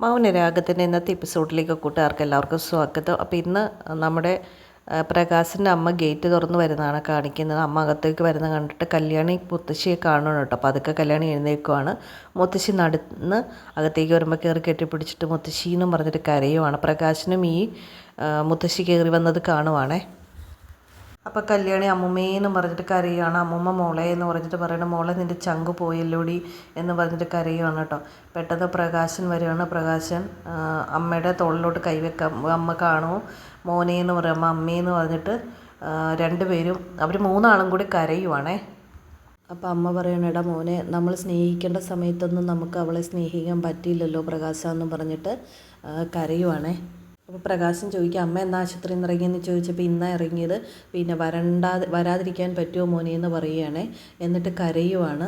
മൗനരാഗത്തിൻ്റെ ഇന്നത്തെ എപ്പിസോഡിലേക്ക് കൂട്ടുകാർക്ക് എല്ലാവർക്കും സ്വാഗതം. അപ്പോൾ ഇന്ന് നമ്മുടെ പ്രകാശിൻ്റെ അമ്മ ഗേറ്റ് തുറന്ന് വരുന്നതാണ് കാണിക്കുന്നത്. അമ്മ അകത്തേക്ക് വരുന്ന കണ്ടിട്ട് കല്യാണി മുത്തശ്ശിയെ കാണണം കേട്ടോ. അപ്പോൾ അതൊക്കെ കല്യാണി എഴുന്നേൽക്കുവാണ്. മുത്തശ്ശി നടന്ന് അകത്തേക്ക് വരുമ്പോൾ കയറി കെട്ടിപ്പിടിച്ചിട്ട് മുത്തശ്ശീന്നും പറഞ്ഞിട്ട് കരയുവാണ്. പ്രകാശിനും ഈ മുത്തശ്ശി കയറി വന്നത് കാണുവാണേ. അപ്പോൾ കല്യാണി അമ്മുമ്മേന്നും പറഞ്ഞിട്ട് കരയുകയാണ്. അമ്മുമ്മ മോളെ എന്ന് പറഞ്ഞിട്ട് പറയണം, മോളെ നിൻ്റെ ചങ്ക് പോയല്ലോടി എന്ന് പറഞ്ഞിട്ട് കരയുകയാണ് കേട്ടോ. പെട്ടെന്ന് പ്രകാശൻ വരികയാണ്. പ്രകാശൻ അമ്മയുടെ തോളിലോട്ട് കൈവെക്കാം. അമ്മ കാണുമോ മോനെ എന്ന് പറയുമ്പോൾ അമ്മയെന്ന് പറഞ്ഞിട്ട് രണ്ടുപേരും അവർ മൂന്നാളും കൂടി കരയുവാണേ. അപ്പോൾ അമ്മ പറയണം, എടാ മോനെ, നമ്മൾ സ്നേഹിക്കേണ്ട സമയത്തൊന്നും നമുക്ക് അവളെ സ്നേഹിക്കാൻ പറ്റിയില്ലല്ലോ പ്രകാശമെന്ന് പറഞ്ഞിട്ട് കരയുവാണേ. അപ്പോൾ പ്രകാശൻ ചോദിക്കുക, അമ്മ എന്നാ ആശുപത്രിയിൽ നിന്ന് ഇറങ്ങിയെന്ന് ചോദിച്ചപ്പോൾ ഇന്നാണ് ഇറങ്ങിയത്, പിന്നെ വരാതിരിക്കാൻ പറ്റുമോ മോനെ എന്ന് പറയുകയാണേ. എന്നിട്ട് കരയുവാണ്.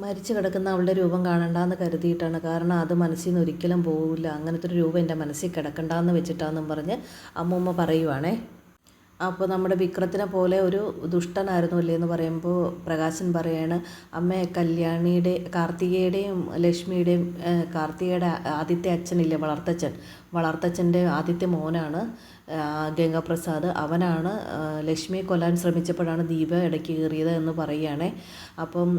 മരിച്ചു കിടക്കുന്ന അവളുടെ രൂപം കാണണ്ടെന്ന് കരുതിയിട്ടാണ്, കാരണം അത് മനസ്സിൽ നിന്ന് ഒരിക്കലും പോവില്ല, അങ്ങനത്തെ ഒരു രൂപം എൻ്റെ മനസ്സിൽ കിടക്കണ്ടെന്ന് വെച്ചിട്ടാണെന്നും പറഞ്ഞ് അമ്മൂമ്മ പറയുവാണേ. അപ്പോൾ നമ്മുടെ വിക്രത്തിനെ പോലെ ഒരു ദുഷ്ടനായിരുന്നു അല്ലേ എന്ന് പറയുമ്പോൾ പ്രകാശൻ പറയാണ്, അമ്മ കാർത്തികയുടെയും ലക്ഷ്മിയുടെയും കാർത്തികയുടെ ആദ്യത്തെ അച്ഛനില്ലേ വളർത്തച്ഛൻ്റെ ആദ്യത്തെ മോനാണ് ഗംഗാപ്രസാദ്. അവനാണ് ലക്ഷ്മിയെ കൊല്ലാൻ ശ്രമിച്ചപ്പോഴാണ് ദീപ ഇടയ്ക്ക് കയറിയത് എന്ന് പറയുകയാണേ. അപ്പം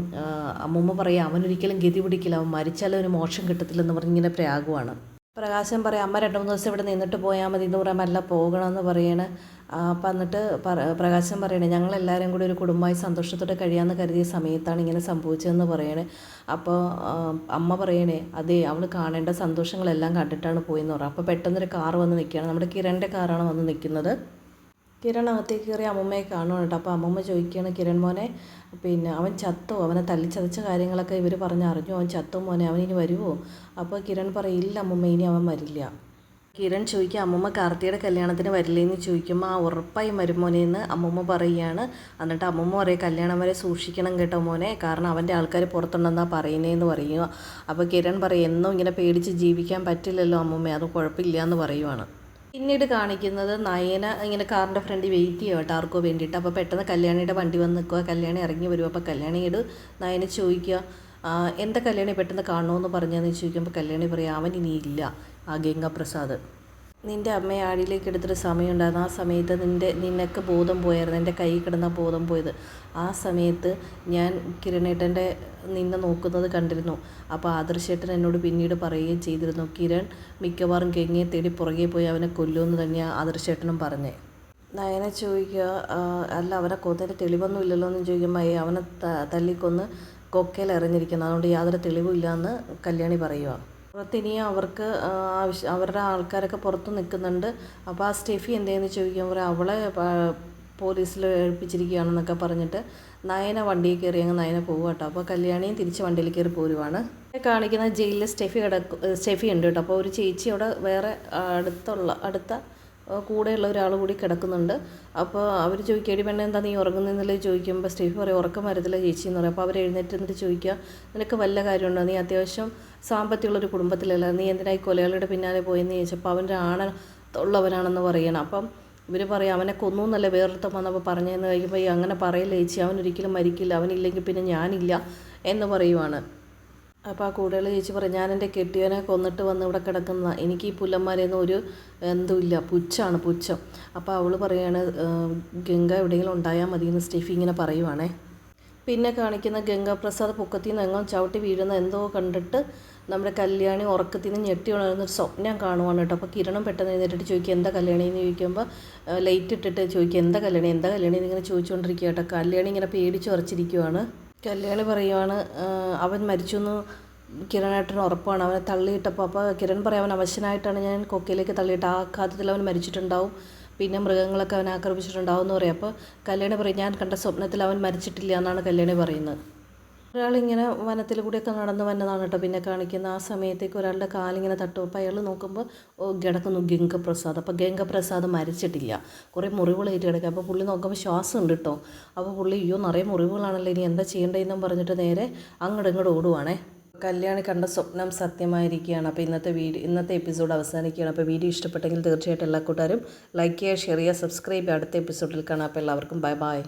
അമ്മൂമ്മ പറയുക, അവനൊരിക്കലും ഗതി പിടിക്കില്ല, അവൻ മരിച്ചാലും അവന് മോക്ഷം കിട്ടത്തില്ലെന്ന് പറഞ്ഞിങ്ങനെ പ്രാകുവാണ്. പ്രകാശൻ പറയും, അമ്മ 2-3 ദിവസം ഇവിടെ നിന്നിട്ട് പോയാൽ മതി എന്ന് പറയുമ്പോൾ അല്ല പോകണമെന്ന് പറയണേ. അപ്പം എന്നിട്ട് പ്രകാശൻ പറയണേ, ഞങ്ങളെല്ലാവരും കൂടി ഒരു കുടുംബമായി സന്തോഷത്തോടെ കഴിയാമെന്ന് കരുതിയ സമയത്താണ് ഇങ്ങനെ സംഭവിച്ചതെന്ന് പറയണേ. അപ്പോൾ അമ്മ പറയണേ, അതെ അവൾ കാണേണ്ട സന്തോഷങ്ങളെല്ലാം കണ്ടിട്ടാണ് പോയെന്ന് പറയാം. അപ്പോൾ പെട്ടെന്നൊരു കാറ് വന്ന് നിൽക്കുകയാണ്. നമ്മുടെ കിരണിൻ്റെ കാറാണ് വന്ന് നിൽക്കുന്നത്. കിരൺ അകത്തേക്ക് കയറി അമ്മൂമ്മയെ കാണുവാണ് കേട്ടോ. അപ്പോൾ അമ്മൂമ്മ ചോദിക്കുകയാണ്, കിരൺ മോനെ, പിന്നെ അവൻ ചത്തോ, അവനെ തല്ലിച്ചതച്ച കാര്യങ്ങളൊക്കെ ഇവർ പറഞ്ഞറിഞ്ഞു, അവൻ ചത്തോ മോനെ, അവനിനി വരുമോ? അപ്പോൾ കിരൺ പറയും, ഇല്ല അമ്മൂമ്മ, ഇനി അവൻ വരില്ല. കിരൺ ചോദിക്കുക, അമ്മൂമ്മ കാർത്തിയുടെ കല്യാണത്തിന് വരില്ലേന്ന് ചോദിക്കുമ്പോൾ ഉറപ്പായും വരും മോനെ എന്ന് അമ്മൂമ്മ പറയുകയാണ്. എന്നിട്ട് അമ്മൂമ്മ പറയും, കല്യാണം വരെ സൂക്ഷിക്കണം കേട്ടോ മോനെ, കാരണം അവൻ്റെ ആൾക്കാർ പുറത്തുണ്ടെന്നാണ് പറയുന്നതെന്ന് പറയുക. അപ്പോൾ കിരൺ പറയും, എന്നും ഇങ്ങനെ പേടിച്ച് ജീവിക്കാൻ പറ്റില്ലല്ലോ അമ്മൂമ്മ, അത് കുഴപ്പമില്ല എന്ന് പറയുവാണ്. പിന്നീട് കാണിക്കുന്നത് നയന ഇങ്ങനെ കാറിൻ്റെ ഫ്രണ്ടിൽ വെയിറ്റ് ചെയ്യുക കേട്ടോ ആർക്കോ വേണ്ടിയിട്ട്. അപ്പോൾ പെട്ടെന്ന് കല്യാണിയുടെ വണ്ടി വന്ന് നിൽക്കുക. കല്യാണി ഇറങ്ങി വരും. അപ്പോൾ കല്യാണിയോട് നയന ചോദിക്കുക, എന്താ കല്യാണി പെട്ടെന്ന് കാണണമെന്ന് പറഞ്ഞതെന്ന് ചോദിക്കുമ്പോൾ കല്യാണി പറയാം, അവൻ ഇനിയില്ല ആ ഗംഗാപ്രസാദ്. നിൻ്റെ അമ്മയെ ആടിയിലേക്ക് എടുത്തിട്ട് സമയമുണ്ടായിരുന്നു, ആ സമയത്ത് നിനക്ക് ബോധം പോയായിരുന്നു, എൻ്റെ കൈ കിടന്ന ബോധം പോയത്. ആ സമയത്ത് ഞാൻ കിരണേട്ടൻ്റെ നിന്നെ നോക്കുന്നത് കണ്ടിരുന്നു. അപ്പോൾ ആദർശേട്ടൻ എന്നോട് പിന്നീട് പറയുകയും ചെയ്തിരുന്നു, കിരൺ മിക്കവാറും ഗംഗയെ തേടി പുറകെ പോയി അവനെ കൊല്ലുമെന്ന് തന്നെയാണ് ആദർശേട്ടനും പറഞ്ഞേ. നയന ചോദിക്കുക, അല്ല അവനെ കൊന്നതിന് തെളിവൊന്നും ഇല്ലല്ലോ എന്ന് ചോദിക്കുമ്പോൾ അവനെ തല്ലിക്കൊന്ന് കൊക്കയിൽ എറിഞ്ഞിരിക്കുന്നത്, അതുകൊണ്ട് യാതൊരു തെളിവും ഇല്ലയെന്ന് കല്യാണി പറയുക. പുറത്തിനി അവർക്ക് അവരുടെ ആൾക്കാരൊക്കെ പുറത്ത് നിൽക്കുന്നുണ്ട്. അപ്പോൾ ആ സ്റ്റെഫി എന്തെന്ന് ചോദിക്കുമ്പോൾ അവളെ പോലീസിൽ ഏൽപ്പിച്ചിരിക്കുകയാണെന്നൊക്കെ പറഞ്ഞിട്ട് നയന വണ്ടിയിൽ കയറി അങ്ങ് നയന പോകുക കേട്ടോ. അപ്പോൾ കല്യാണിയും തിരിച്ച് വണ്ടിയിൽ കയറി പോരുവാണ്. കാണിക്കുന്ന ജയിലിൽ സ്റ്റെഫി ഉണ്ട് കേട്ടോ. അപ്പോൾ ഒരു ചേച്ചി അവിടെ വേറെ അടുത്ത കൂടെയുള്ള ഒരാൾ കൂടി കിടക്കുന്നുണ്ട്. അപ്പോൾ അവർ ചോദിക്കുക, എടി പെണ്ണെ എന്താ നീ ഉറങ്ങുന്നതെന്നല്ലേ ചോദിക്കുമ്പോൾ സ്റ്റെഫി പറയും, ഉറക്കം വരത്തില്ല ചേച്ചി എന്ന് പറയും. അപ്പോൾ അവർ എഴുന്നേറ്റ് എന്നിട്ട് ചോദിക്കുക, നിനക്ക് വല്ല കാര്യമുണ്ടോ, നീ അത്യാവശ്യം സാമ്പത്തികമുള്ളൊരു കുടുംബത്തിലല്ല, നീ എന്തിനായി കൊലയാളിയുടെ പിന്നാലെ പോയെന്ന് ചോദിച്ചപ്പോൾ അവൻ്റെ ഉള്ളവനാണെന്ന് പറയണം. അപ്പം ഇവർ പറയും, അവനെ കൊന്നു എന്നല്ലേ വേറൊരുത്തം വന്നപ്പോൾ പറഞ്ഞതെന്ന് കഴിക്കുമ്പോൾ അങ്ങനെ പറയില്ല ചേച്ചി, അവനൊരിക്കലും മരിക്കില്ല, അവനില്ലെങ്കിൽ പിന്നെ ഞാനില്ല എന്ന് പറയുവാണ്. അപ്പോൾ ആ കൂടുതൽ ചേച്ചി പറയും, ഞാൻ എൻ്റെ കെട്ടിയവനെ കൊന്നിട്ട് വന്ന് ഇവിടെ കിടക്കുന്ന, എനിക്ക് ഈ പുല്ലന്മാരെയൊന്നും ഒരു എന്തുമില്ല, പുച്ഛം. അപ്പോൾ അവൾ പറയാണ്, ഗംഗ എവിടെയെങ്കിലും ഉണ്ടായാൽ മതിയെന്ന് സ്റ്റെഫി ഇങ്ങനെ പറയുവാണേ. പിന്നെ കാണിക്കുന്ന ഗംഗാപ്രസാദ് പൊക്കത്തിൽ നിന്ന് എങ്ങും ചവിട്ടി വീഴുന്ന എന്തോ കണ്ടിട്ട് നമ്മുടെ കല്യാണി ഉറക്കത്തിൽ നിന്ന് ഞെട്ടി ഉണരുന്നൊരു സ്വപ്നം കാണുവാണ് കേട്ടോ. അപ്പോൾ കിരണം പെട്ടെന്ന് എഴുന്നേറ്റിട്ട് ചോദിക്കുക, എന്താ കല്യാണി എന്ന് ചോദിക്കുമ്പോൾ ലൈറ്റ് ഇട്ടിട്ട് ചോദിക്കുക, എന്താ കല്യാണി എന്നിങ്ങനെ ചോദിച്ചുകൊണ്ടിരിക്കുക കേട്ടോ. കല്യാണി ഇങ്ങനെ പേടിച്ച് ഉറച്ചിരിക്കുവാണ്. കല്യാണി പറയുവാണ്, അവൻ മരിച്ചു എന്ന് കിരണേട്ടന് ഉറപ്പാണ്, അവനെ തള്ളിയിട്ടപ്പോൾ. അപ്പോൾ കിരൺ പറയും, അവൻ അവശനായിട്ടാണ് ഞാൻ കൊക്കയിലേക്ക് തള്ളിയിട്ട്, ആ ആഘാതത്തിൽ അവൻ മരിച്ചിട്ടുണ്ടാവും, പിന്നെ മൃഗങ്ങളൊക്കെ അവനെ ആക്രമിച്ചിട്ടുണ്ടാവും എന്ന് പറയും. അപ്പോൾ കല്യാണി പറയും, ഞാൻ കണ്ട സ്വപ്നത്തിൽ അവൻ മരിച്ചിട്ടില്ല എന്നാണ് കല്യാണി പറയുന്നത്. ഒരാളിങ്ങനെ വനത്തിൽ കൂടെയൊക്കെ നടന്നു വന്നതാണ് കേട്ടോ. പിന്നെ കാണിക്കുന്ന ആ സമയത്തേക്ക് ഒരാളുടെ കാലിങ്ങനെ തട്ടും. അപ്പോൾ അയാൾ നോക്കുമ്പോൾ കിടക്കുന്നു ഗംഗാപ്രസാദ്. അപ്പോൾ ഗംഗാപ്രസാദ് മരിച്ചിട്ടില്ല, കുറേ മുറിവുകളേറ്റ് കിടക്കുക. അപ്പോൾ പുള്ളി നോക്കുമ്പോൾ ശ്വാസം ഉണ്ട് കേട്ടോ. അപ്പോൾ പുള്ളി അയ്യോ നിറയെ മുറിവുകളാണല്ലോ, ഇനി എന്താ ചെയ്യേണ്ടതെന്നും പറഞ്ഞിട്ട് നേരെ അങ്ങോട്ട് ഓടുവാണേ. കല്യാണി കണ്ട സ്വപ്നം സത്യമായിരിക്കുകയാണ്. അപ്പോൾ ഇന്നത്തെ എപ്പിസോഡ് അവസാനിക്കുകയാണ്. അപ്പോൾ വീഡിയോ ഇഷ്ടപ്പെട്ടെങ്കിൽ തീർച്ചയായിട്ടും എല്ലാ കൂട്ടുകാരും ലൈക്ക് ചെയ്യുക, ഷെയർ ചെയ്യുക, സബ്സ്ക്രൈബ് ചെയ്യുക. അടുത്ത എപ്പിസോഡിൽ കാണാം. അപ്പോൾ എല്ലാവർക്കും ബൈ.